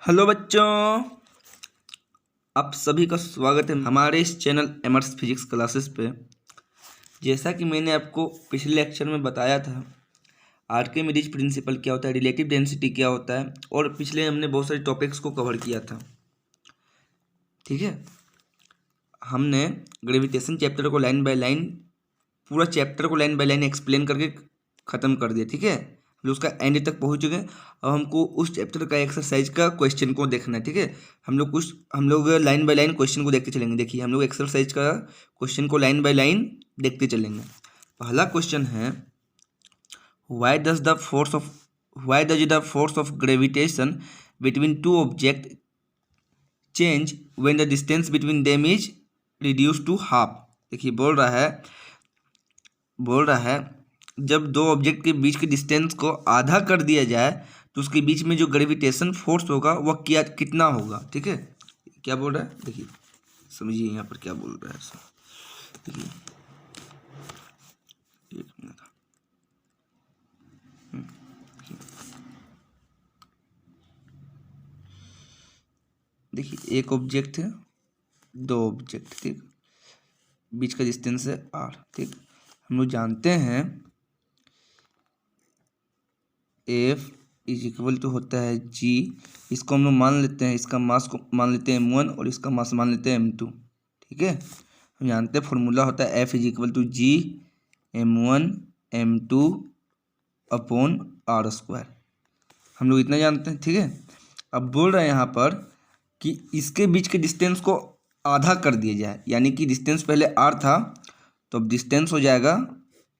Hello बच्चों, आप सभी का स्वागत है हमारे इस चैनल एमर्स फिजिक्स क्लासेस पे। जैसा कि मैंने आपको पिछले लेक्चर में बताया था, आर्किमिडीज प्रिंसिपल क्या होता है, रिलेटिव डेंसिटी क्या होता है, और पिछले हमने बहुत सारे टॉपिक्स को कवर किया था। ठीक है, हमने ग्रेविटेशन चैप्टर को लाइन बाय लाइन, पूरा चैप्टर को लाइन बाय लाइन एक्सप्लेन करके ख़त्म कर दिया। ठीक है, हम लोग उसका एंड तक पहुंच चुके हैं। अब हमको उस चैप्टर का एक्सरसाइज का क्वेश्चन को देखना है। ठीक है, हम लोग लाइन बाय लाइन क्वेश्चन को देखते चलेंगे। देखिए, हम लोग एक्सरसाइज का क्वेश्चन को लाइन बाय लाइन देखते चलेंगे। पहला क्वेश्चन है, why does the force of gravitation between two object change when the distance between them is reduce to half. देखिए, बोल रहा है जब दो ऑब्जेक्ट के बीच के डिस्टेंस को आधा कर दिया जाए तो उसके बीच में जो ग्रेविटेशन फोर्स होगा वह कितना होगा। ठीक है, क्या बोल रहा है, देखिए समझिए यहाँ पर क्या बोल रहा है। देखिए, एक मिनट। देखिए, एक ऑब्जेक्ट है, दो ऑब्जेक्ट, ठीक, बीच का डिस्टेंस है r। ठीक, हम लोग जानते हैं F इज इक्वल टू होता है G। इसको हम लोग मान लेते हैं, इसका मास को मान लेते हैं m1 और इसका मास मान लेते हैं m2। ठीक है, हम जानते हैं फॉर्मूला होता है F is equal to G m1 m2 upon r square. हम लोग इतना जानते हैं। ठीक है, अब बोल रहे हैं यहाँ पर कि इसके बीच के डिस्टेंस को आधा कर दिया जाए, यानी कि डिस्टेंस पहले r था तो अब डिस्टेंस हो जाएगा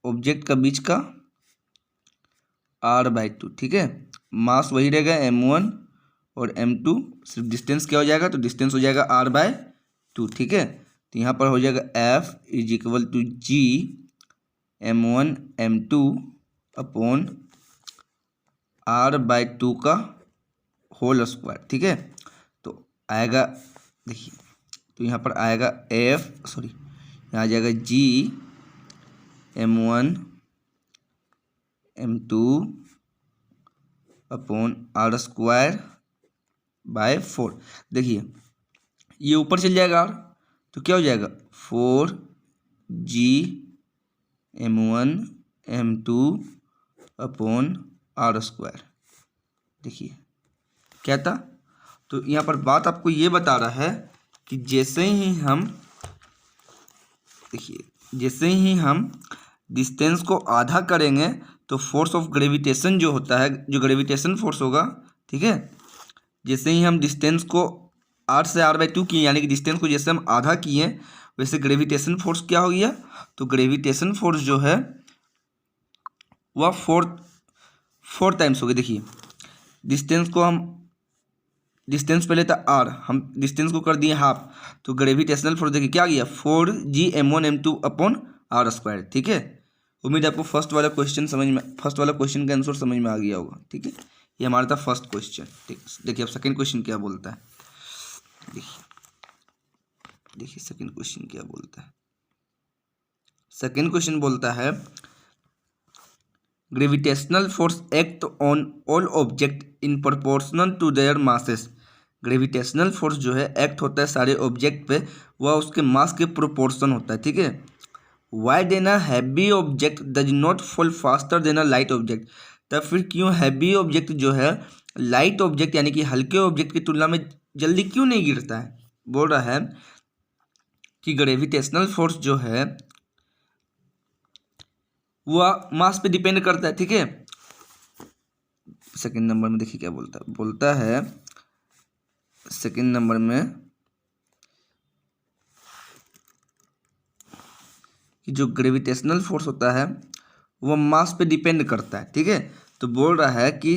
ऑब्जेक्ट का बीच का r/2। ठीक है, मास वही रहेगा m1 और m2, सिर्फ डिस्टेंस क्या हो जाएगा, तो डिस्टेंस हो जाएगा r/2। ठीक है, तो यहाँ पर हो जाएगा F is equal to G m1 m2 upon r/2 का होल स्क्वायर। ठीक है, तो आएगा, देखिए, तो यहाँ पर आएगा यहाँ आ जाएगा G m1 m2 upon r square by 4। देखिए, ये ऊपर चल जाएगा r, तो क्या हो जाएगा 4G m1 m2 upon r square. देखिए क्या था, तो यहाँ पर बात आपको ये बता रहा है कि जैसे ही हम डिस्टेंस को आधा करेंगे तो फोर्स ऑफ ग्रेविटेशन जो होता है, जो ग्रेविटेशन फोर्स होगा, ठीक है, जैसे ही हम डिस्टेंस को r से r/2 किए, यानी कि डिस्टेंस को जैसे हम आधा किए वैसे ग्रेविटेशन फोर्स क्या हो गया, तो ग्रेविटेशन फोर्स जो है वह फोर टाइम्स हो गया। देखिए, डिस्टेंस पहले था r, हम डिस्टेंस को कर दिए हाफ, तो ग्रेविटेशनल फोर्स देखिए क्या गया 4G m1 m2 upon r square. ठीक है, उम्मीद है आपको फर्स्ट वाला क्वेश्चन का आंसर समझ में आ गया होगा। ठीक है, ये हमारा था फर्स्ट क्वेश्चन। ठीक, देखिए अब सेकंड क्वेश्चन क्या बोलता है। देखिए सेकंड क्वेश्चन क्या बोलता है। सेकंड क्वेश्चन बोलता है, gravitational force act on all object in proportional to their masses. Gravitational force जो है एक्ट होता है सारे ऑब्जेक्ट पे, वह उसके मास के प्रोपोर्शन होता है। ठीक है, why then a heavy object does not fall faster than a light object. तब फिर क्यों हैवी ऑब्जेक्ट जो है लाइट ऑब्जेक्ट यानी कि हल्के ऑब्जेक्ट की तुलना में जल्दी क्यों नहीं गिरता है। बोल रहा है कि ग्रेविटेशनल फोर्स जो है वह मास पे डिपेंड करता है। ठीक है, सेकंड नंबर में देखिए क्या बोलता है सेकंड नंबर में कि जो ग्रेविटेशनल फोर्स होता है वह मास पे डिपेंड करता है। ठीक है, तो बोल रहा है कि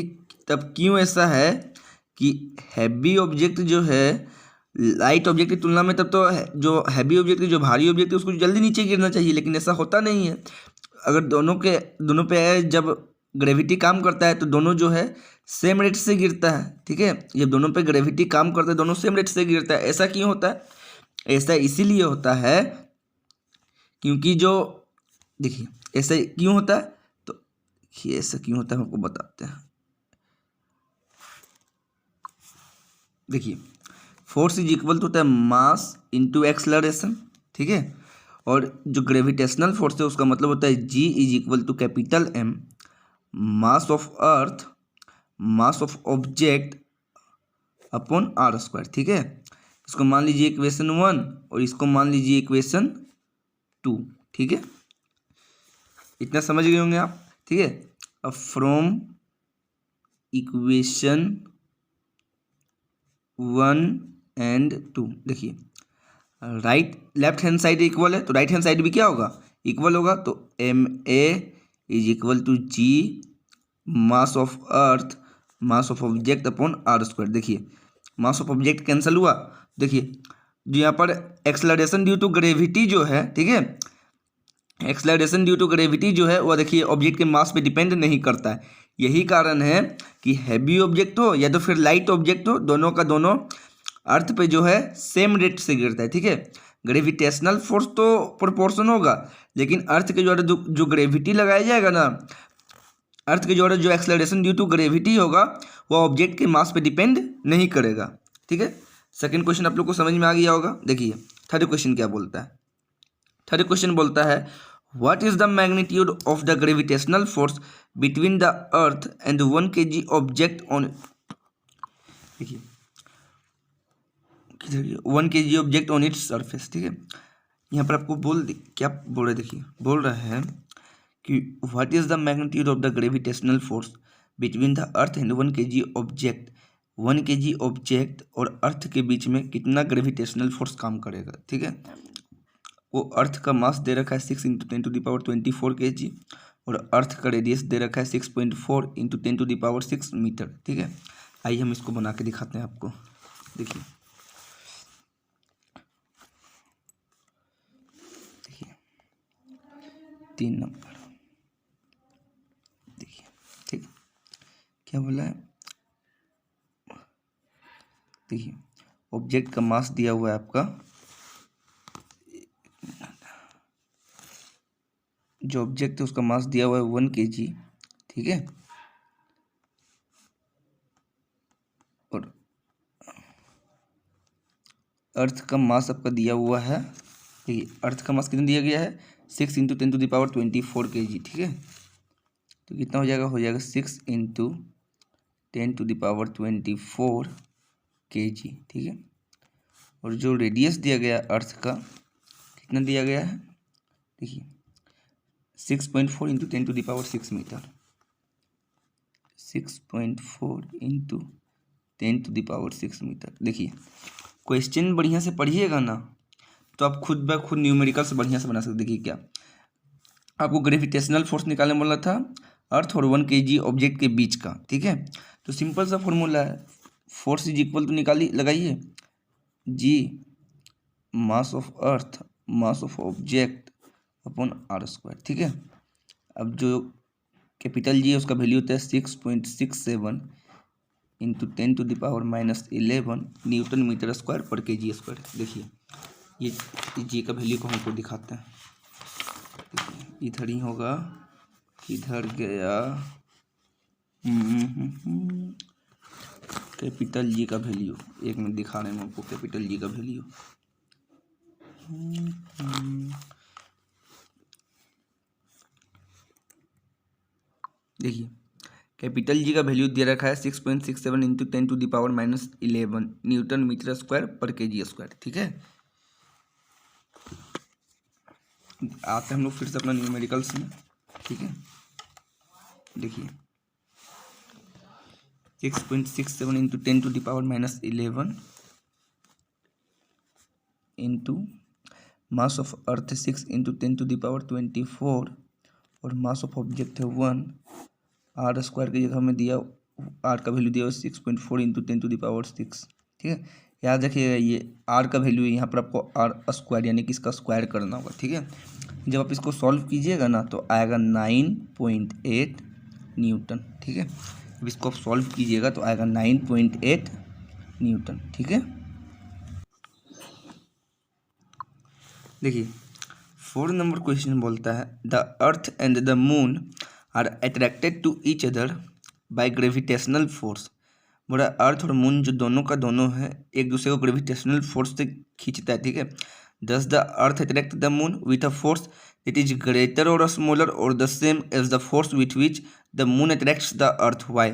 तब क्यों ऐसा है कि हैवी ऑब्जेक्ट जो है लाइट ऑब्जेक्ट की तुलना में, तब तो जो हैवी ऑब्जेक्ट जो भारी ऑब्जेक्ट है उसको जल्दी नीचे गिरना चाहिए, लेकिन ऐसा होता नहीं है। अगर दोनों पे जब ग्रेविटी काम करता है तो दोनों जो है सेम रेट से गिरता है। ठीक है, जब दोनों पे ग्रेविटी काम करता है दोनों सेम रेट से गिरता है। ऐसा क्यों होता है, ऐसा इसीलिए होता है क्योंकि जो, देखिए ऐसा क्यों होता है, तो ऐसा क्यों होता है हमको बताते हैं। देखिए फोर्स इज इक्वल टू होता है मास इंटू एक्सलरेशन, ठीक है। और जो ग्रेविटेशनल फोर्स है उसका मतलब होता है G is equal to capital M mass of earth mass of object upon R square, ठीक है। इसको मान लीजिए इक्वेशन 1 और इसको मान लीजिए इक्वेशन 2, ठीक है। इतना समझ गए होंगे आप, ठीक है। अब फ्रॉम इक्वेशन 1 एंड 2 देखिए right left hand side equal है तो राइट हैंड साइड भी क्या होगा, इक्वल होगा। तो M A is equal to G mass of earth mass of object upon R square. देखिए मास ऑफ ऑब्जेक्ट कैंसिल हुआ, देखिए जो यहाँ पर एक्सलरेशन ड्यू टू ग्रेविटी जो है, ठीक है, एक्सलरेशन ड्यू टू ग्रेविटी जो है वह देखिए ऑब्जेक्ट के मास पे डिपेंड नहीं करता है। यही कारण है कि हैवी ऑब्जेक्ट हो या तो फिर लाइट ऑब्जेक्ट हो, दोनों का दोनों अर्थ पे जो है सेम रेट से गिरता है, ठीक है। ग्रेविटेशनल फोर्स तो प्रोपोर्शन होगा, लेकिन अर्थ के द्वारा जो ग्रेविटी लगाया जाएगा ना, अर्थ के द्वारा जो एक्सलरेशन ड्यू टू ग्रेविटी होगा वह ऑब्जेक्ट के मास पे डिपेंड नहीं करेगा, ठीक है। सेकंड क्वेश्चन आप लोग को समझ में आ गया होगा। देखिए थर्ड क्वेश्चन क्या बोलता है, थर्ड क्वेश्चन बोलता है what is the magnitude of the gravitational force between the earth and 1 kg object on, देखिए 1 kg object on its surface, ठीक है। यहाँ पर आपको क्या बोल रहे, देखिए बोल रहा है कि what is the magnitude of the gravitational force between the earth and 1 kg object, 1 kg object और अर्थ के बीच में कितना ग्रेविटेशनल फोर्स काम करेगा, ठीक है। वो अर्थ का मास दे रखा है 6 × 10⁻24 kg और अर्थ का रेडियस दे रखा है 6.4 × 10⁻6 मीटर, ठीक है। आइए हम इसको बना के दिखाते हैं आपको। देखिए देखिए 3 नंबर, देखिए ठीक क्या बोला है, देखिए ऑब्जेक्ट का मास दिया हुआ है आपका, जो ऑब्जेक्ट है उसका मास दिया हुआ है 1 kg, ठीक है। और अर्थ का मास आपका दिया हुआ है, देखिए अर्थ का मास कितना दिया गया है 6 × 10⁻24 kg, ठीक है। तो कितना हो जाएगा, 6 × 10⁻24 kg, ठीक है। और जो रेडियस दिया गया अर्थ का कितना दिया गया है, देखिए 6.4 × 10⁻6 मीटर, 6.4 × 10⁻6 मीटर। देखिए क्वेश्चन बढ़िया से पढ़िएगा ना तो आप खुद ब खुद न्यूमेरिकल्स बढ़िया से बना सकते। देखिए क्या आपको ग्रेविटेशनल फोर्स निकालने बोला था अर्थ और 1 kg ऑब्जेक्ट के बीच का, ठीक है। तो सिंपल सा फॉर्मूला है, फोर्स इज इक्वल टू निकालिए, लगाइए G mass of earth mass of object upon R square, ठीक है। अब जो कैपिटल जी है उसका वैल्यू होता है 6.67 × 10⁻11 न्यूटन मीटर स्क्वायर पर kg स्क्वायर। देखिए ये जी का वैल्यू को हमको दिखाते हैं, इधर ही होगा, इधर गया कैपिटल जी का वैल्यू, एक मिनट दिखा रहे हैं आपको कैपिटल जी का वैल्यू। देखिए कैपिटल जी का वैल्यू दे रखा है 6.67 × 10⁻11 न्यूटन मीटर स्क्वायर पर kg स्क्वायर, ठीक है। आते हैं हम लोग फिर से अपना न्यूमेरिकल्स में, ठीक है। देखिए 6.67 × 10⁻11 इंटू मास ऑफ अर्थ 6 × 10⁻24 और मास ऑफ ऑब्जेक्ट है 1, आर स्क्वायर की जगह में दिया आर का वैल्यू दिया 6.4 × 10⁻6, ठीक है। याद रखिएगा ये आर का वैल्यू यहाँ पर आपको आर स्क्वायर यानी कि इसका स्क्वायर करना होगा, ठीक है। जब आप इसको सॉल्व कीजिएगा ना तो आएगा 9.8 न्यूटन, ठीक है। अब इसको आप सॉल्व कीजिएगा तो आएगा 9.8 न्यूटन, ठीक है। देखिए 4 नंबर क्वेश्चन बोलता है the earth and the moon are attracted to each other by gravitational force बोला अर्थ और मून जो दोनों का दोनों है एक दूसरे को ग्रेविटेशनल फोर्स से खींचता है, ठीक है। Does the earth attract the moon with a force it is greater or smaller or the same as the force with which the moon attracts the earth. Why?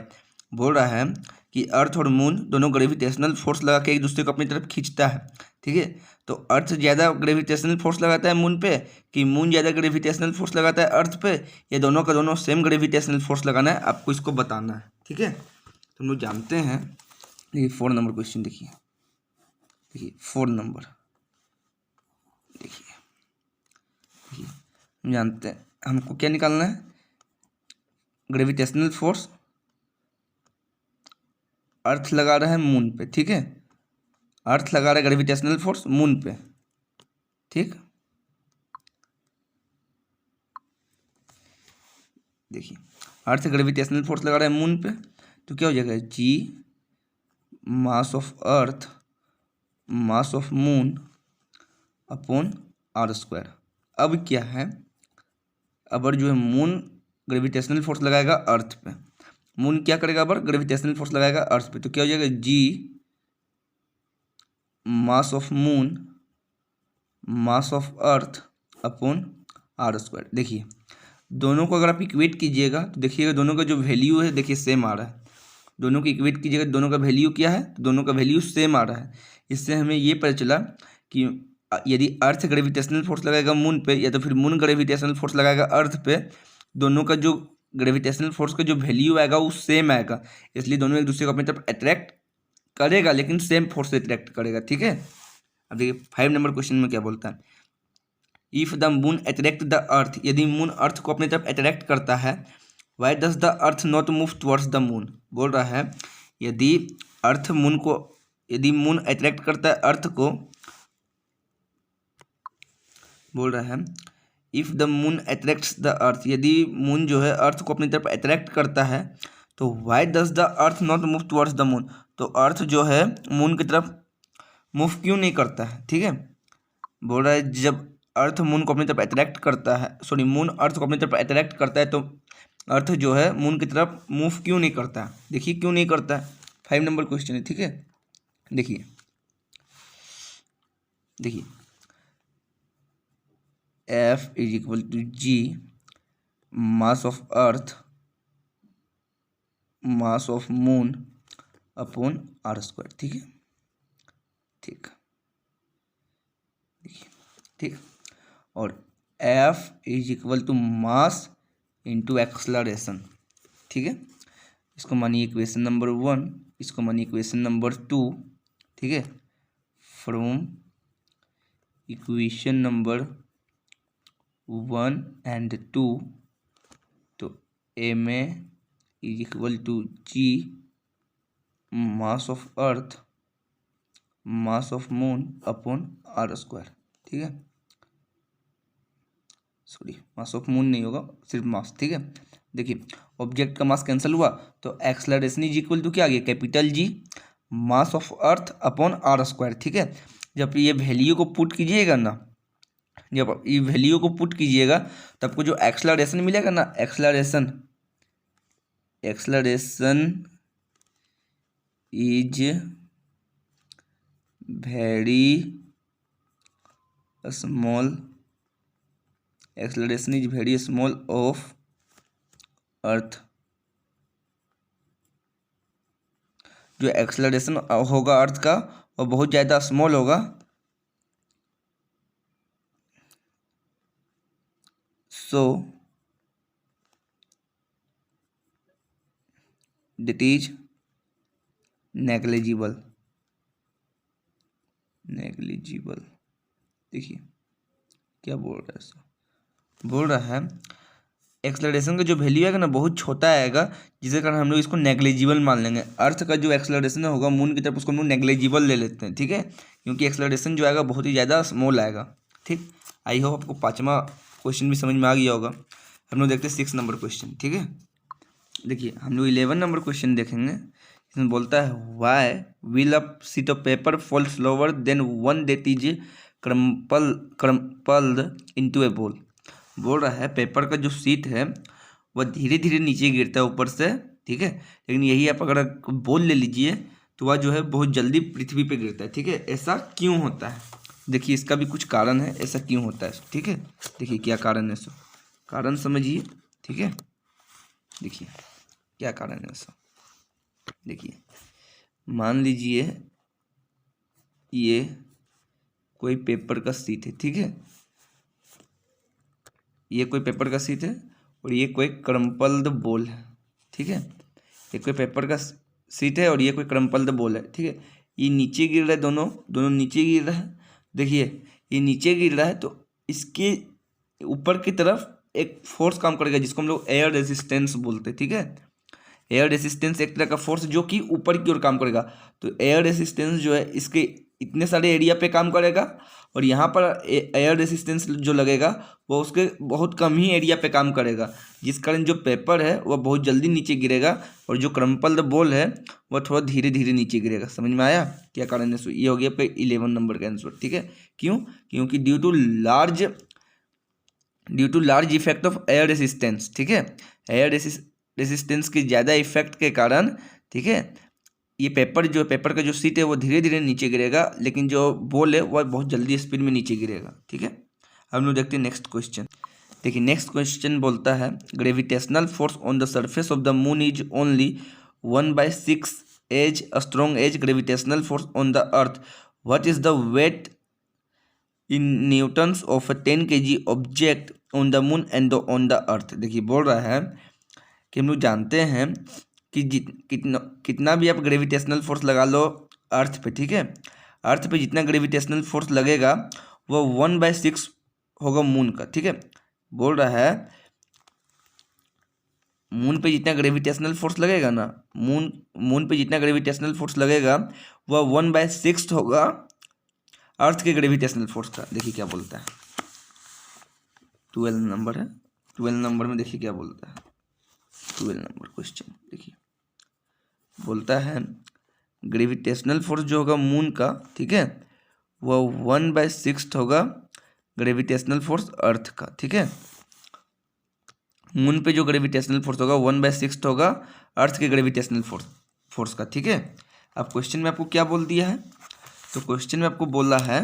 बोल रहा है कि अर्थ और मून दोनों ग्रेविटेशनल फोर्स लगा के एक दूसरे को अपनी तरफ खींचता है, ठीक है। तो अर्थ ज़्यादा ग्रेविटेशनल फोर्स लगाता है मून पे कि मून ज़्यादा ग्रेविटेशनल फोर्स लगाता है अर्थ पे, ये दोनों का दोनों सेम ग्रेविटेशनल फोर्स लगाना है, आपको इसको बताना है, ठीक है। तो हम लोग जानते हैं, देखिए 4 नंबर क्वेश्चन देखिए 4 नंबर देखिए हम जानते हैं हमको क्या निकालना है, ग्रेविटेशनल फोर्स अर्थ लगा रहा है मून पे, ठीक है। अर्थ लगा रहा है ग्रेविटेशनल फोर्स मून पे, ठीक। देखिए अर्थ ग्रेविटेशनल फोर्स लगा रहा है मून पे, तो क्या हो जाएगा G mass of earth mass of moon upon R square. अब क्या है, अब जो है मून ग्रेविटेशनल फोर्स लगाएगा अर्थ पे, मून क्या करेगा अब ग्रेविटेशनल फोर्स लगाएगा अर्थ पे, तो क्या हो जाएगा G mass of moon mass of earth upon R square. देखिए दोनों को अगर आप इक्वेट कीजिएगा तो देखिएगा दोनों का जो वैल्यू है देखिए सेम आ रहा है, दोनों की इक्वेट कीजिएगा दोनों का वैल्यू क्या है, तो दोनों का वैल्यू सेम आ रहा है। इससे हमें ये पता चला कि यदि अर्थ ग्रेविटेशनल फोर्स लगाएगा मून पे या तो फिर मून ग्रेविटेशनल फोर्स लगाएगा अर्थ पे, दोनों का जो ग्रेविटेशनल फोर्स का जो वैल्यू आएगा वो सेम आएगा, इसलिए दोनों एक दूसरे को अपनी तरफ अट्रैक्ट करेगा लेकिन सेम फोर्स से अट्रैक्ट करेगा, ठीक है। अब देखिए 5 नंबर क्वेश्चन में क्या बोलता है, if the moon attract the earth, यदि मून अर्थ को अपनी तरफ अट्रैक्ट करता है, why does the earth not move towards the moon. बोल रहा है यदि अर्थ मून को, यदि मून अट्रैक्ट करता है अर्थ को, बोल रहा है if the moon attracts the अर्थ, यदि मून जो है अर्थ को अपनी तरफ अट्रैक्ट करता है तो why does the earth not move towards the moon, तो अर्थ जो है मून की तरफ मूव क्यों नहीं करता है, ठीक है। बोल रहा है जब अर्थ मून को अपनी तरफ अट्रैक्ट करता है, सॉरी मून अर्थ को अपनी तरफ अट्रैक्ट करता है तो अर्थ जो है मून की तरफ मूव क्यों नहीं करता है, देखिए क्यों नहीं करता है, 5 नंबर क्वेश्चन है, ठीक है। देखिए F is equal to G mass of earth mass of moon upon R square, ठीक है, ठीक देखिए, ठीक। और F is equal to mass into acceleration, ठीक है। इसको मानिए इक्वेशन नंबर 1, इसको मानिए इक्वेशन नंबर 2, ठीक है। फ्रॉम इक्वेशन नंबर 1 एंड 2, तो M A is equal to G mass of earth mass of moon upon R square, ठीक है। सॉरी मास ऑफ मून नहीं होगा, सिर्फ मास, ठीक है। देखिए ऑब्जेक्ट का मास कैंसिल हुआ तो एक्सलरेशन इज इक्वल टू क्या आ गया, capital G mass of earth upon R square, ठीक है। जब ये वैल्यू को पुट कीजिएगा ना, जब ये वैल्यू को पुट कीजिएगा तो आपको जो एक्सलरेशन मिलेगा ना, acceleration is very small, acceleration is very small of earth, जो एक्सलरेशन होगा अर्थ का वो बहुत ज़्यादा स्मॉल होगा, सो दैट इज नेग्लिजिबल। देखिए क्या बोल रहा है, ऐसा बोल रहा है एक्सलरेशन का जो वैल्यू आएगा ना बहुत छोटा आएगा, जिसके कारण हम लोग इसको नेग्लिजिबल मान लेंगे। अर्थ का जो एक्सलरेशन होगा मून की तरफ उसको हम लोग नेग्लिजिबल ले लेते हैं, ठीक है, क्योंकि एक्सलरेशन जो आएगा बहुत ही ज़्यादा स्मॉल आएगा, ठीक। आई होप आपको 5वां क्वेश्चन भी समझ में आ गया होगा। हम लोग देखते हैं 6 नंबर क्वेश्चन, ठीक है। देखिए हम लोग 11 नंबर क्वेश्चन देखेंगे। इसमें बोलता है why will a sheet of paper fall slower than one that is crumpled into a ball. बोल रहा है पेपर का जो शीट है वह धीरे धीरे नीचे गिरता है ऊपर से, ठीक है। लेकिन यही आप अगर बॉल ले लीजिए तो वह जो है बहुत जल्दी पृथ्वी पे गिरता है, ठीक है। ऐसा क्यों होता है? देखिए इसका भी कुछ कारण है, ऐसा क्यों होता है, ठीक है। देखिए क्या कारण है सो, कारण समझिए, ठीक है। देखिए क्या कारण है सो, देखिए मान लीजिए ये कोई पेपर का शीट है, ठीक है। ये कोई पेपर का शीट है और ये कोई क्रम्पल्ड बॉल है, ठीक है। ये कोई पेपर का शीट है और ये कोई क्रम्पल्ड बॉल है, ठीक है। ये नीचे गिर रहा है, दोनों दोनों नीचे गिर रहा है। देखिए ये नीचे गिर रहा है तो इसके ऊपर की तरफ एक फोर्स काम करेगा जिसको हम लोग एयर रेजिस्टेंस बोलते हैं, ठीक है। एयर रेसिस्टेंस एक तरह का फोर्स जो कि ऊपर की ओर काम करेगा। तो एयर रेसिस्टेंस जो है इसके इतने सारे एरिया पे काम करेगा और यहाँ पर एयर रेसिस्टेंस जो लगेगा वो उसके बहुत कम ही एरिया पे काम करेगा, जिस कारण जो पेपर है वह बहुत जल्दी नीचे गिरेगा और जो क्रम्पल्ड बॉल है वह थोड़ा धीरे धीरे नीचे गिरेगा। समझ में आया क्या कारण है? ये हो गया आपका 11 नंबर का आंसर, ठीक है। क्यों? क्योंकि due to large effect of air resistance, ठीक है। एयर रेसिस्टेंस की ज़्यादा इफेक्ट के कारण, ठीक है, ये पेपर का जो शीट है वो धीरे धीरे नीचे गिरेगा, लेकिन जो बॉल है वह बहुत जल्दी स्पीड में नीचे गिरेगा, ठीक है। हम लोग देखते हैं नेक्स्ट क्वेश्चन। देखिए नेक्स्ट क्वेश्चन बोलता है gravitational force on the surface of the moon is only 1/6 as strong as gravitational force on the earth. What is the weight in newtons of 10 kg object on the moon and on the earth. देखिए बोल रहा है कि हम लोग जानते हैं कि कितना भी आप ग्रेविटेशनल फोर्स लगा लो अर्थ पे, ठीक है। अर्थ पे जितना ग्रेविटेशनल फोर्स लगेगा वो 1/6 होगा मून का, ठीक है। बोल रहा है मून पे जितना ग्रेविटेशनल फोर्स लगेगा ना, मून पे जितना ग्रेविटेशनल फोर्स लगेगा वह 1/6 होगा अर्थ के ग्रेविटेशनल फोर्स का। देखिए क्या बोलता है, 12 नंबर है, 12 नंबर में देखिए क्या बोलता है। 12 नंबर क्वेश्चन देखिए बोलता है ग्रेविटेशनल फोर्स जो होगा मून का, ठीक है, वह 1/6 होगा ग्रेविटेशनल फोर्स अर्थ का, ठीक है। मून पे जो ग्रेविटेशनल फोर्स होगा 1/6 होगा अर्थ के ग्रेविटेशनल फोर्स का, ठीक है। अब क्वेश्चन में आपको क्या बोल दिया है? तो क्वेश्चन में आपको बोला है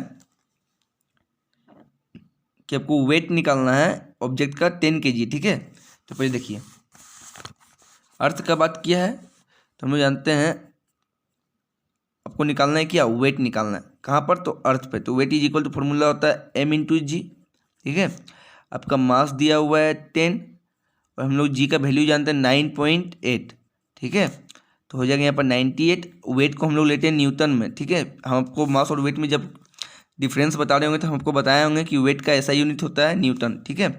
कि आपको वेट निकालना है ऑब्जेक्ट का 10 kg, ठीक है। तो पहले देखिए अर्थ का बात किया है तो हम लोग जानते हैं आपको निकालना है क्या, वेट निकालना है। कहाँ पर? तो अर्थ पे। तो weight is equal to formula होता है m/g, ठीक है। आपका मास दिया हुआ है 10 और हम लोग g का वैल्यू जानते हैं 9.8, ठीक है। तो हो जाएगा यहाँ पर 98। वेट को हम लोग लेते हैं न्यूटन में, ठीक है। हम आपको मास और वेट में जब डिफरेंस बता रहे होंगे तो हम आपको बताए होंगे कि वेट का ऐसा यूनिट होता है न्यूटन, ठीक है।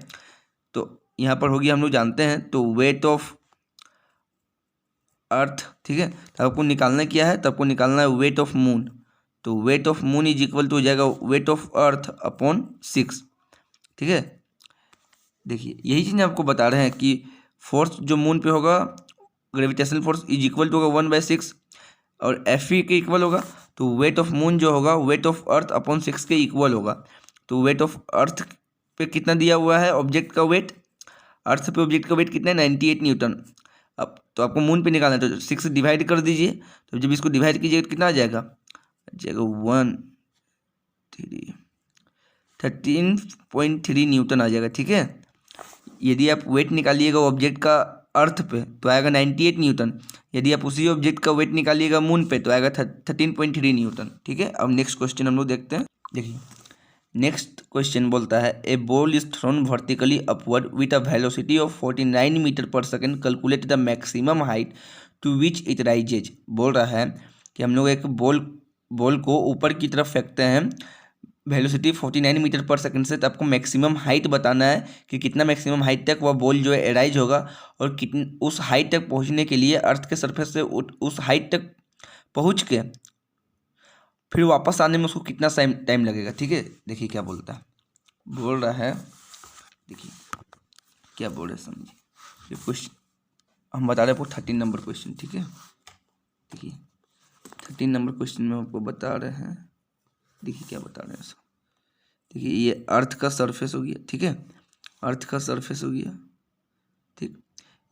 तो यहाँ पर होगी हम लोग जानते हैं तो वेट ऑफ अर्थ, ठीक है। तो आपको निकालना क्या है? तो आपको निकालना है वेट ऑफ मून। तो weight of moon is equal to हो जाएगा वेट ऑफ अर्थ अपॉन 6, ठीक है। देखिए यही चीज़ आपको बता रहे हैं कि फोर्स जो मून पे होगा gravitational force is equal to होगा 1/6 और Fe के इक्वल होगा। तो वेट ऑफ मून जो होगा वेट ऑफ अर्थ अपॉन 6 के इक्वल होगा। तो वेट ऑफ अर्थ पे कितना दिया हुआ है ऑब्जेक्ट का वेट? अर्थ पे ऑब्जेक्ट का वेट कितना है? 98 न्यूटन। अब तो आपको मून पे निकालना है तो 6 से डिवाइड कर दीजिए। तो जब इसको डिवाइड कीजिएगा तो कितना आ जाएगा? 13.3 न्यूटन आ जाएगा, ठीक है। यदि आप वेट निकालिएगा ऑब्जेक्ट का अर्थ पे तो आएगा 98 न्यूटन। यदि आप उसी ऑब्जेक्ट का वेट निकालिएगा मून पे तो आएगा 13.3 न्यूटन, ठीक है। अब नेक्स्ट क्वेश्चन हम लोग देखते हैं। देखिए नेक्स्ट क्वेश्चन बोलता है a ball is thrown vertically upward with a velocity of 49 metre पर second, calculate the maximum height to which it rises. बोल रहा है कि हम लोग एक बॉल को ऊपर की तरफ फेंकते हैं वेलोसिटी 49 मीटर पर सेकंड से, तो आपको मैक्सिमम हाइट बताना है कि कितना मैक्सिमम हाइट तक वह बॉल जो है एराइज होगा और कितने उस हाइट तक पहुंचने के लिए अर्थ के सरफेस से उस हाइट तक पहुंच के फिर वापस आने में उसको कितना टाइम लगेगा, ठीक है। देखिए क्या बोलता है, बोल रहा है देखिए क्या बोल रहे हैं समझिए। ये क्वेश्चन हम बता रहे हैं आपको 13 नंबर क्वेश्चन, ठीक है। देखिए 13 नंबर क्वेश्चन में आपको बता रहे हैं, देखिए क्या बता रहे हैं सब। देखिए ये अर्थ का सरफेस हो गया, ठीक है। अर्थ का सरफेस हो गया, ठीक।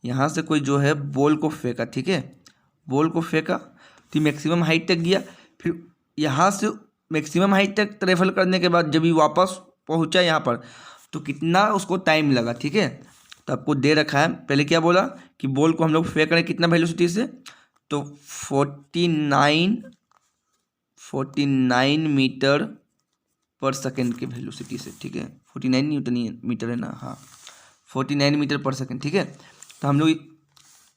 यहाँ से कोई जो है बॉल को फेंका, ठीक है, बॉल को फेंका तो मैक्सिमम हाइट तक गया, फिर यहाँ से मैक्सिमम हाइट तक ट्रेवल करने के बाद जब ये वापस पहुँचा यहाँ पर तो कितना उसको टाइम लगा, ठीक है। तो आपको दे रखा है, पहले क्या बोला कि बॉल को हम लोग फेंक रहे हैं कितना वेलोसिटी से, तो 49 मीटर पर सेकेंड के वेलोसिटी से, ठीक है। 49 न्यूटन मीटर है ना, हाँ 49 मीटर पर सेकेंड, ठीक है। तो हम लोग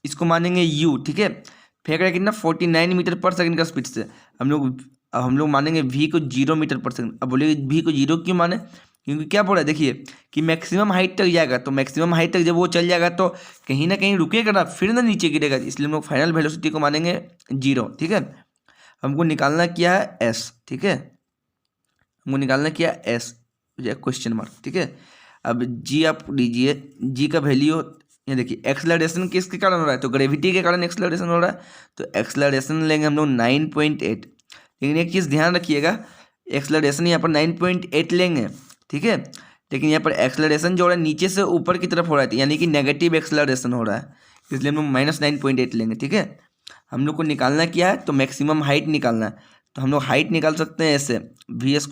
इसको मानेंगे u, ठीक है। फेंक रहे कितना 49 मीटर पर सेकेंड का स्पीड से। हम लोग मानेंगे v को 0 मीटर पर सेकेंड। अब बोलेंगे v को 0 क्यों माने, क्योंकि क्या बोला है देखिए कि मैक्सिमम हाइट तक जाएगा, तो मैक्सिमम हाइट तक जब वो चल जाएगा तो कहीं ना कहीं रुकेगा ना, फिर ना नीचे गिरेगा, इसलिए हम लोग फाइनल वेलोसिटी को मानेंगे 0, ठीक है। हमको निकालना क्या है s, ठीक है, हमको निकालना क्या है s, क्वेश्चन मार्क, ठीक है। अब g आप लीजिए, g का वैल्यू ये देखिए एक्सलरेशन किसके कारण हो रहा है, तो ग्रेविटी के कारण एक्सलरेशन हो रहा है, तो एक्सलरेशन लेंगे हम लोग 9.8। लेकिन एक चीज़ ध्यान रखिएगा, एक्सलरेशन यहाँ पर 9.8 लेंगे, ठीक है, लेकिन यहाँ पर एक्सलरेशन जो हो रहा है नीचे से ऊपर की तरफ हो रहा है, यानी कि नेगेटिव एक्सलरेशन हो रहा है, इसलिए हम लोग -9.8 लेंगे, ठीक है। हम लोग को निकालना क्या है, तो मैक्सिमम हाइट निकालना है। तो हम लोग हाइट निकाल सकते हैं ऐसे, v² = u²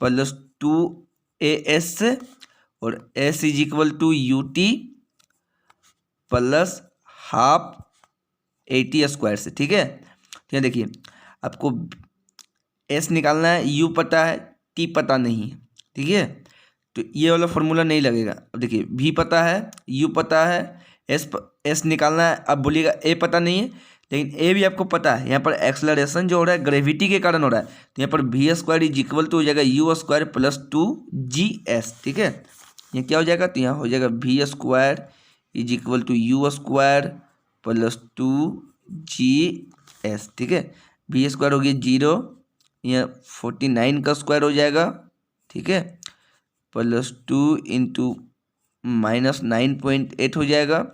+ 2as और s = ut + ½ 80² से, ठीक है। तो यहाँ देखिए आपको s निकालना है, u पता है, t पता नहीं है, ठीक है, तो ये वाला फॉर्मूला नहीं लगेगा। अब देखिए v पता है, u पता है, s निकालना है। अब बोलिएगा a पता नहीं है, लेकिन a भी आपको पता है। यहाँ पर एक्सलरेशन जो हो रहा है ग्रेविटी के कारण हो रहा है, तो यहाँ पर v² हो जाएगा u² + 2gs, ठीक है। ये क्या हो जाएगा, तो यहाँ हो जाएगा v² = u² + 2gs, ठीक है। v² हो गया 0, यहाँ 49 का स्क्वायर हो जाएगा, ठीक है, +2 × -9.8 हो जाएगा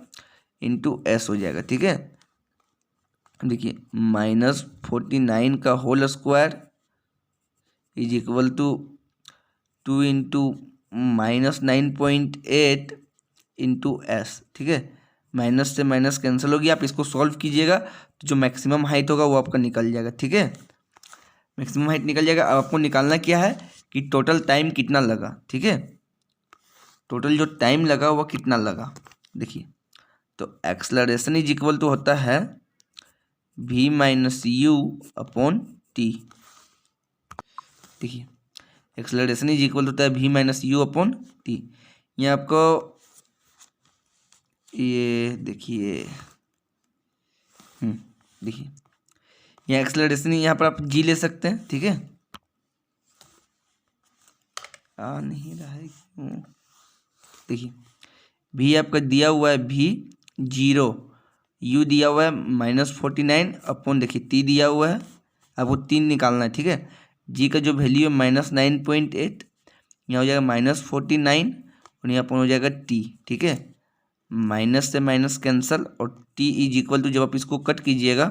इंटू s हो जाएगा, ठीक है। देखिए -49 का होल स्क्वायर = 2 × -9.8 इंटू s, ठीक है। माइनस से माइनस कैंसिल हो गया, आप इसको सॉल्व कीजिएगा तो जो मैक्सिमम हाइट होगा वो आपका निकल जाएगा, ठीक है, मैक्सिमम हाइट निकल जाएगा। अब आपको निकालना क्या है कि टोटल टाइम कितना लगा, ठीक है, टोटल जो टाइम लगा वो कितना लगा। देखिए तो एक्सलरेशन = होता है v - u/t, देखिए एक्सलरेशन होता है v - u/t। ये आपको ये देखिए देखिए यहाँ एक्सलरेशन यहाँ पर आप g ले सकते हैं, ठीक है। आ नहीं रहा है क्यों, देखिए v आपका दिया हुआ है v0, u दिया हुआ है -49 देखिए t दिया हुआ है, आपको 3 निकालना है, ठीक है। g का जो वैल्यू है -9.8, यहाँ हो जाएगा -49 और यहाँ पर हो जाएगा t, ठीक है। माइनस से माइनस कैंसल और t = जब आप इसको कट कीजिएगा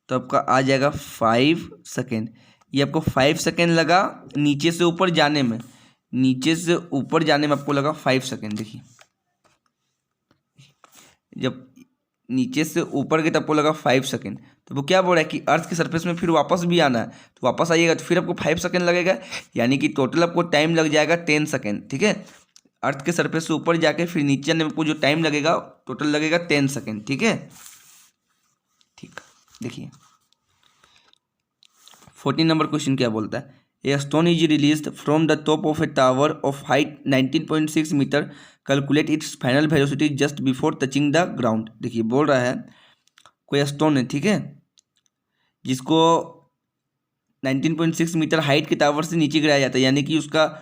तो आपका आ जाएगा 5 सेकेंड। ये आपको 5 सेकेंड लगा नीचे से ऊपर जाने में, नीचे से ऊपर जाने में आपको लगा 5 सेकेंड। देखिए जब नीचे से ऊपर गए तो आपको लगा 5 सेकेंड, तो वो क्या बोल रहा है कि अर्थ के सरफेस में फिर वापस भी आना है, तो वापस आइएगा तो फिर आपको 5 सेकेंड लगेगा, यानी कि टोटल आपको टाइम लग जाएगा 10 सेकेंड, ठीक है। अर्थ के सरफेस से ऊपर जाके फिर नीचे आने में आपको जो टाइम लगेगा टोटल लगेगा 10 सेकेंड, ठीक है। ठीक, देखिए 14 नंबर क्वेश्चन क्या बोलता है, a stone is released from the top of a tower of height 19.6 metre, calculate its final velocity just before touching the ground. देखिए बोल रहा है कोई स्टोन है, ठीक है, जिसको 19.6 मीटर हाइट के टावर से नीचे गिराया जाता है, यानी कि उसका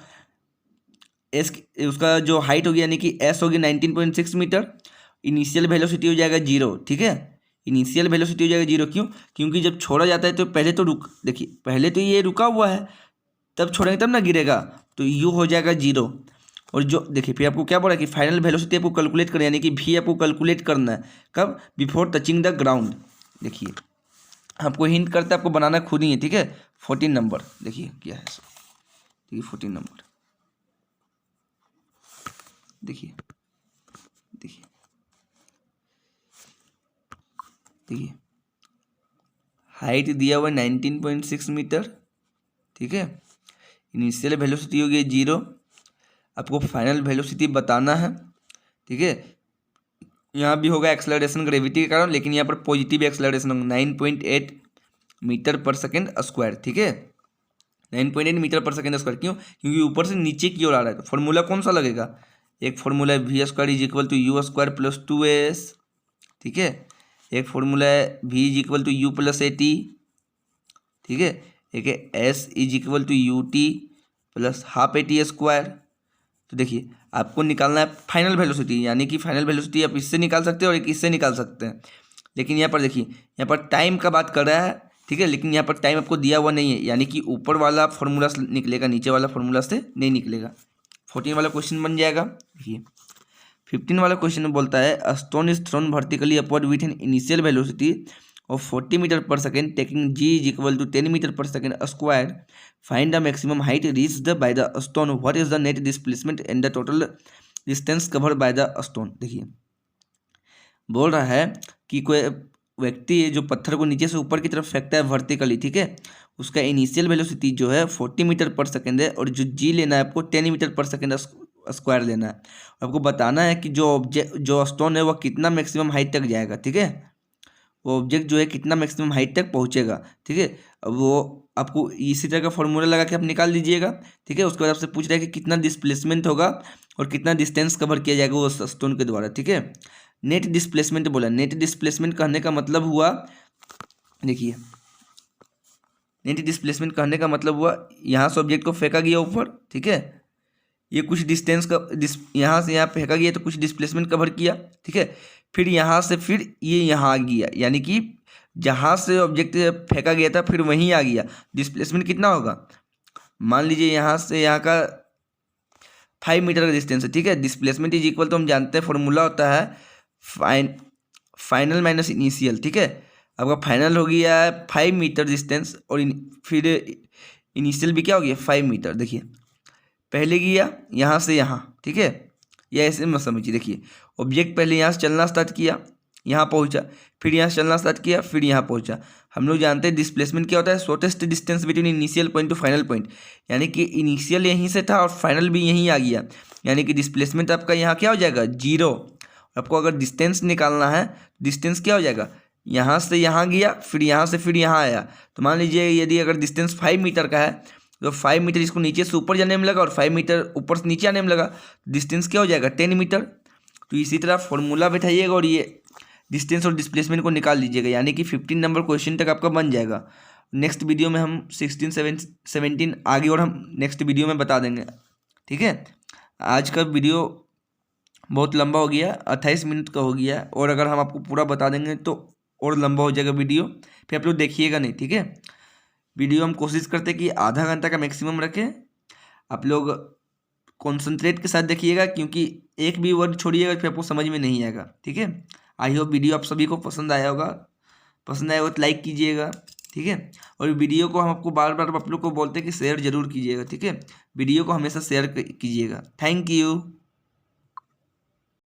जो हाइट होगी यानी कि एस होगी 19.6 मीटर, इनिशियल वेलोसिटी हो जाएगा 0, ठीक है। इनिशियल वेलोसिटी हो जाएगा 0, क्यों, क्योंकि जब छोड़ा जाता है तो पहले तो देखिए पहले तो ये रुका हुआ है, तब छोड़ेंगे तब ना गिरेगा, तो यू हो जाएगा 0। और जो देखिए फिर आपको क्या बोला कि फाइनल वेलोसिटी आपको कैलकुलेट करना है, यानी कि भी आपको कैलकुलेट करना है कब, बिफोर टचिंग द ग्राउंड। देखिए आपको हिंट करता है, आपको बनाना खुद ही है, ठीक है। 14 नंबर देखिए क्या है, देखिए 14 नंबर देखिए देखिए देखिए हाइट दिया हुआ 19.6 मीटर, ठीक है। इनिशियल वेलोसिटी होगी 0, आपको फाइनल वेलोसिटी बताना है, ठीक है। यहाँ भी होगा एक्सेलरेशन ग्रेविटी के कारण, लेकिन यहाँ पर पॉजिटिव एक्सेलरेशन होगा 9.8 मीटर पर सेकेंड स्क्वायर, ठीक है। 9.8 मीटर पर सेकेंड स्क्वायर, क्यों? क्योंकि ऊपर से नीचे की ओर आ रहा है। तो फॉर्मूला कौन सा लगेगा? एक फॉर्मूला है V square is equal to U square plus 2as, ठीक है। एक फॉर्मूला है V is equal to U plus AT, ठीक है। एक है S is equal to UT plus half AT square. तो देखिए आपको निकालना है फाइनल वेलोसिटी, यानी कि फाइनल वेलोसिटी आप इससे निकाल सकते हैं और एक इससे निकाल सकते हैं। लेकिन यहाँ पर देखिए, यहाँ पर टाइम का बात कर रहा है, ठीक है। लेकिन यहाँ पर टाइम आपको दिया हुआ नहीं है, यानी कि ऊपर वाला फॉर्मूला से निकलेगा, नीचे वाला फॉर्मूला से नहीं निकलेगा। 14 वाला क्वेश्चन बन जाएगा। देखिए 15 वाला क्वेश्चन में बोलता है a stone is thrown vertically upward with an initial velocity of 40 metre पर second taking g is equal to 10 metre पर second square, find the maximum height reached by the stone, what is the net displacement and the total distance covered by the stone. देखिए बोल रहा है कि कोई व्यक्ति है जो पत्थर को नीचे से ऊपर की तरफ फेंकता है वर्टिकली, ठीक है। उसका इनिशियल वेलोसिटी जो है 40 मीटर पर सेकेंड है, और जो जी लेना है आपको 10 मीटर पर सेकेंड स्क्वायर लेना है। आपको बताना है कि जो स्टोन है वह कितना मैक्सिमम हाइट तक जाएगा, ठीक है। वो ऑब्जेक्ट जो है कितना मैक्सिमम हाइट तक पहुंचेगा, ठीक है। अब वो आपको इसी तरह का फॉर्मूला लगा के आप निकाल लीजिएगा, ठीक है। उसके बाद आपसे पूछ रहा है कि कितना डिस्प्लेसमेंट होगा और कितना डिस्टेंस कवर किया जाएगा वो स्टोन के द्वारा, ठीक है। नेट डिस्प्लेसमेंट बोला, नेट डिस्प्लेसमेंट कहने का मतलब हुआ, देखिए नेट डिस्प्लेसमेंट कहने का मतलब हुआ यहाँ से ऑब्जेक्ट को फेंका गया ऊपर, ठीक है। ये कुछ डिस्टेंस का यहाँ से यहाँ फेंका गया तो कुछ डिस्प्लेसमेंट कवर किया, ठीक है। फिर यहाँ से फिर ये यहाँ आ गया, यानी कि जहाँ से ऑब्जेक्ट फेंका गया था फिर वहीं आ गया। डिस्प्लेसमेंट कितना होगा? मान लीजिए यहाँ से यहाँ का 5 मीटर का डिस्टेंस है, ठीक है। डिस्प्लेसमेंट इज इक्वल तो हम जानते हैं फॉर्मूला होता है फाइनल माइनस इनिशियल, ठीक है। आपका फाइनल हो गया है 5 मीटर डिस्टेंस, और फिर इनिशियल भी क्या हो गया 5 मीटर। देखिए पहले गया यहाँ से यहाँ, ठीक है। या ऐसे मत समझिए, देखिए ऑब्जेक्ट पहले यहाँ से चलना स्टार्ट किया, यहाँ पहुँचा, फिर यहाँ से चलना स्टार्ट किया, फिर यहाँ पहुँचा। हम लोग जानते हैं डिस्प्लेसमेंट क्या होता है, shortest distance between initial point two final point, यानी कि इनिशियल यहीं से था और फाइनल भी यहीं आ गया, यानी कि डिस्प्लेसमेंट आपका यहाँ क्या हो जाएगा 0। आपको अगर डिस्टेंस निकालना है, डिस्टेंस क्या हो जाएगा, यहाँ से यहाँ गया, फिर यहाँ से फिर यहाँ आया। तो मान लीजिए यदि अगर डिस्टेंस 5 मीटर का है तो 5 मीटर इसको नीचे से ऊपर जाने में लगा और 5 मीटर ऊपर से नीचे आने में लगा, डिस्टेंस क्या हो जाएगा 10 मीटर। तो इसी तरह फॉर्मूला बैठाइएगा और ये डिस्टेंस और डिस्प्लेसमेंट को निकाल लीजिएगा, यानी कि 15 नंबर क्वेश्चन तक आपका बन जाएगा। नेक्स्ट वीडियो में हम 16, 17 आगे और हम नेक्स्ट वीडियो में बता देंगे, ठीक है। आज का वीडियो बहुत लंबा हो गया, 28 मिनट का हो गया, और अगर हम आपको पूरा बता देंगे तो और लंबा हो जाएगा वीडियो, फिर आप लोग देखिएगा नहीं, ठीक है। वीडियो हम कोशिश करते हैं कि आधा घंटा का मैक्सिमम रखें। आप लोग कॉन्सेंट्रेट के साथ देखिएगा, क्योंकि एक भी वर्ड छोड़िएगा फिर आपको समझ में नहीं आएगा, ठीक है। आई होप वीडियो आप सभी को पसंद आया होगा, पसंद आया हो तो लाइक कीजिएगा, ठीक है। और वीडियो को हम आपको बार बार आप लोग को बोलते हैं कि शेयर जरूर कीजिएगा, ठीक है। वीडियो को हमेशा शेयर कीजिएगा। Thank you.